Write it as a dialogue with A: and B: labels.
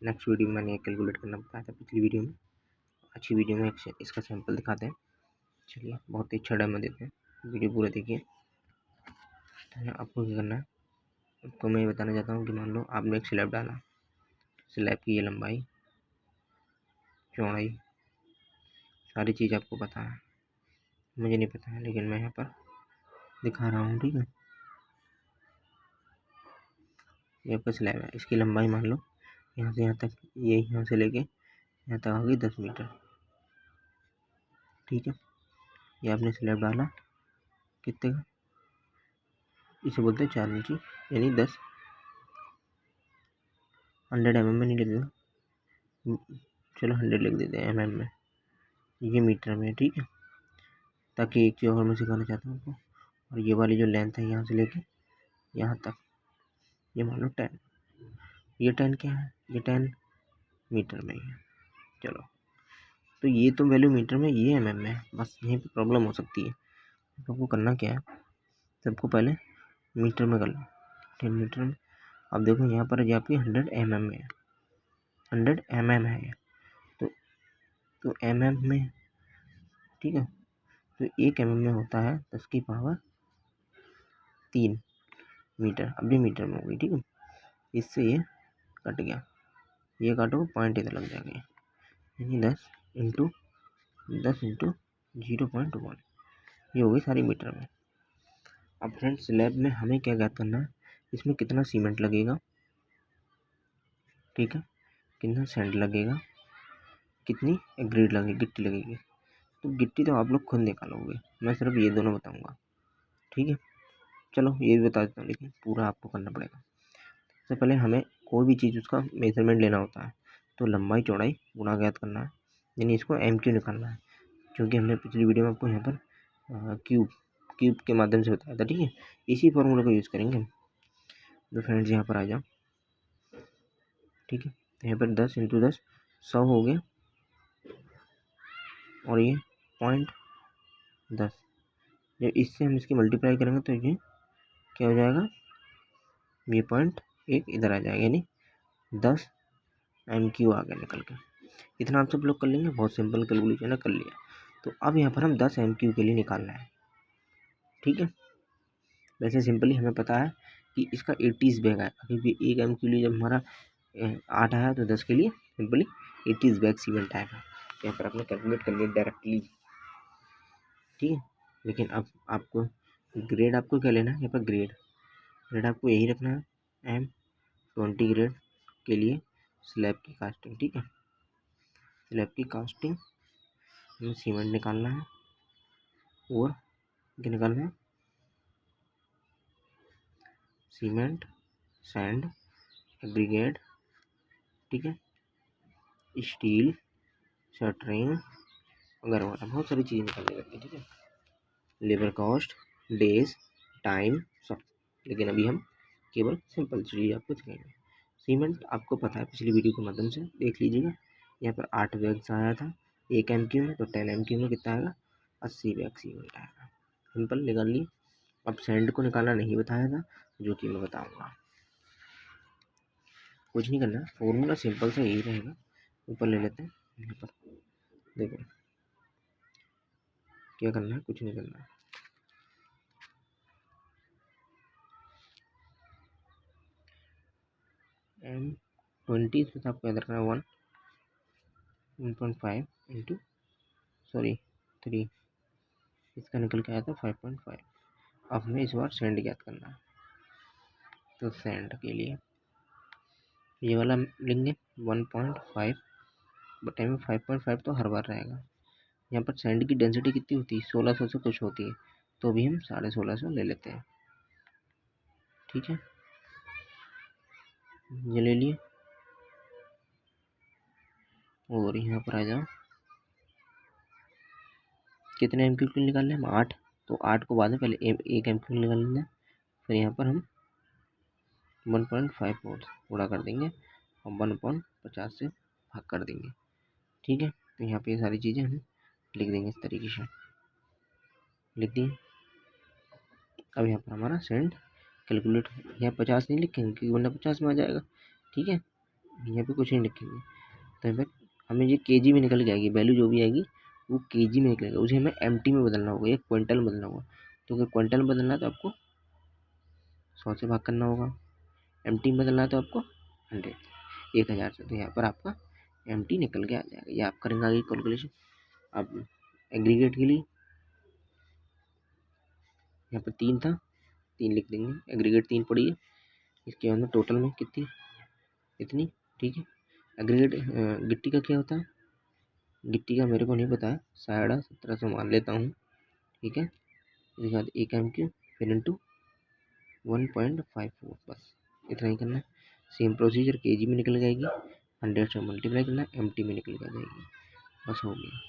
A: Next video में मैंने calculate करना बताया था पिछली वीडियो में। अच्छी वीडियो में इसका सैंपल दिखाते हैं। चलिए बहुत ही अच्छा डेमो देते हैं, वीडियो पूरा देखिए। आपको क्या करना है, आपको मैं बताना चाहता हूँ कि मान लो आपने एक स्लैब डाला, स्लैब की ये लंबाई चौड़ाई सारी चीज़ आपको पता है, मुझे नहीं पता है, लेकिन मैं यहाँ पर दिखा रहा हूँ। ठीक है, ये आपका स्लैब है, इसकी लंबाई मान लो यहाँ से यहाँ तक, ये यहाँ से लेके यहाँ तक होगी 10 मीटर। ठीक है, ये आपने स्लैब डाला कितने का, इसे बोलते हैं 4 इंची, यानी 10 100 mm में नहीं लिख देगा, चलो 100 लिख देते हैं mm में, ये मीटर में। ठीक है, ताकि एक चीज़ और मैं सिखाना चाहता हूँ आपको, और ये वाली जो लेंथ है यहाँ से लेके यहाँ तक, ये मान लो 10, ये 10 क्या है, ये 10 मीटर में ही है। चलो, तो ये तो वैल्यू मीटर में, ये mm में है, बस यहीं पे प्रॉब्लम हो सकती है। तो आपको करना क्या है, सबको पहले मीटर में कर लो, 10 मीटर में। अब देखो यहाँ पर जो आपकी 100 mm में है, 100 mm है ये, तो mm में, ठीक है, तो 1 mm में होता है 10 की पावर 3 मीटर। अब ये मीटर में होगी। ठीक है, इससे ये कट गया, ये काटो पॉइंट इधर लग जाएंगे, यानी 10 इंटू 0.1, ये होगी सारी मीटर में। अब फ्रेंड्स स्लैब में हमें क्या ज्ञात करना है, इसमें कितना सीमेंट लगेगा, ठीक है, कितना सैंड लगेगा, कितनी ग्रेड लगेगी, गिट्टी लगेगी। तो गिट्टी तो आप लोग खुद निकालोगे, मैं सिर्फ ये दोनों बताऊंगा। ठीक है, चलो ये भी बता देता हूँ, लेकिन पूरा आपको करना पड़ेगा। सबसे पहले हमें कोई भी चीज़ उसका मेजरमेंट लेना होता है, तो लंबाई चौड़ाई गुणा ज्ञात करना है, यानी इसको MQ निकालना है, क्योंकि हमने पिछली वीडियो में आपको यहाँ पर क्यूब के माध्यम से बताया था। ठीक है, इसी फॉर्मूले को यूज़ करेंगे हम। तो फ्रेंड्स यहाँ पर आ जाओ। ठीक है, तो यहाँ पर 10 इंटू 10 100 हो गया, और ये 0.10, जब इससे हम इसकी मल्टीप्लाई करेंगे तो ये क्या हो जाएगा, ये 0.1 इधर आ जाएगा, यानी 10 MQ आ गया निकल के। इतना आप सब लोग कर लेंगे, बहुत सिंपल कैलकुलेशन है, कर लिया। तो अब यहाँ पर हम 10 MQ के लिए निकालना है। ठीक है, वैसे सिंपली हमें पता है कि इसका 80 बैग है, अभी भी 1 MQ लिए जब हमारा 8 आया, तो 10 के लिए सिंपली 80 बैग सीमेंट आएगा। यहाँ पर आपने कैलकुलेट कर लिया डायरेक्टली। ठीक है, लेकिन अब आपको ग्रेड आपको क्या लेना है, यहाँ पर ग्रेड आपको यही रखना है, M20 ग्रेड के लिए स्लैब की कास्टिंग। ठीक है, स्लैब की कास्टिंग में सीमेंट निकालना है, और क्या निकालना है, सीमेंट, सैंड, एग्रीगेट, ठीक है, स्टील, शटरिंग वगैरह वगैरह, बहुत सारी चीज़ें निकालनी रहती है। ठीक है, लेबर कॉस्ट, डेज, टाइम, सब। लेकिन अभी हम केवल सिंपल चीज़ आपको सिखाएंगे। सीमेंट आपको पता है, पिछली वीडियो के माध्यम से देख लीजिएगा। यहाँ पर 8 बैग्स आया था 1 MQ में, तो 10 MQ में कितना आएगा, 80 बैग सीमेंट आएगा। सिंपल निकाल लिए। अब सैंड को निकालना नहीं बताया था, जो कि मैं बताऊँगा। कुछ नहीं करना, फॉर्मूला सिंपल से यही रहेगा। ऊपर ले लेते हैं, यहाँ पर देखो क्या करना है, कुछ नहीं करना है। M20 इसमें आपको याद रखना है 1.5 इंटू 3, इसका निकल के आया था 5.5। अब हमें इस बार सैंड ज्ञात करना है, तो सैंड के लिए ये वाला लेंगे 1.5, बट में 5.5 तो हर बार रहेगा। यहाँ पर सैंड की डेंसिटी कितनी होती है, 1600 से कुछ होती है, तो भी हम 1650 ले लेते हैं। ठीक है, ये ले लिए, और यहाँ पर आ जाओ, कितने MQ के निकालने हम 8, तो 8 को बाद में पहले 1 MQ निकाल लेना, फिर यहाँ पर हम 1.5 गुणा कर देंगे और 1.50 से भाग कर देंगे। ठीक है, तो यहाँ पे ये सारी चीज़ें हम लिख देंगे, इस तरीके से लिख दिए। अब यहाँ पर हमारा सेंड कैलकुलेट, यहाँ 50 नहीं लिखेंगे क्योंकि वरना 50 में आ जाएगा। ठीक है, यहाँ पे कुछ नहीं लिखेंगे। तो यहाँ पे हमें ये केजी में निकल के आएगी, वैल्यू जो भी आएगी वो केजी में निकलेगा, उसे हमें एमटी में बदलना होगा या क्विंटल में बदलना होगा। तो अगर क्विंटल में बदलना है तो आपको 100 से भाग करना होगा, एमटी में बदलना है तो आपको 1000 से। तो यहाँ पर आपका एमटी निकल के आ जाएगा। ये आप करेंगे आगे कैलकुलेशन। अब एग्रीगेट के लिए यहाँ पर 3 था, 3 लिख देंगे, एग्रीगेट 3 पड़ी है। इसके अंदर टोटल में कितनी, इतनी, ठीक है। एग्रीगेट गिट्टी का क्या होता है, गिट्टी का मेरे को नहीं पता है, 1750 मान लेता हूँ, ठीक है। इसके बाद 1 MQ फिर इंटू 1.54, बस इतना ही करना है। सेम प्रोसीजर केजी में निकल जाएगी, 100 से मल्टीप्लाई करना है, एमटी में निकल जाएगी, बस हो गया।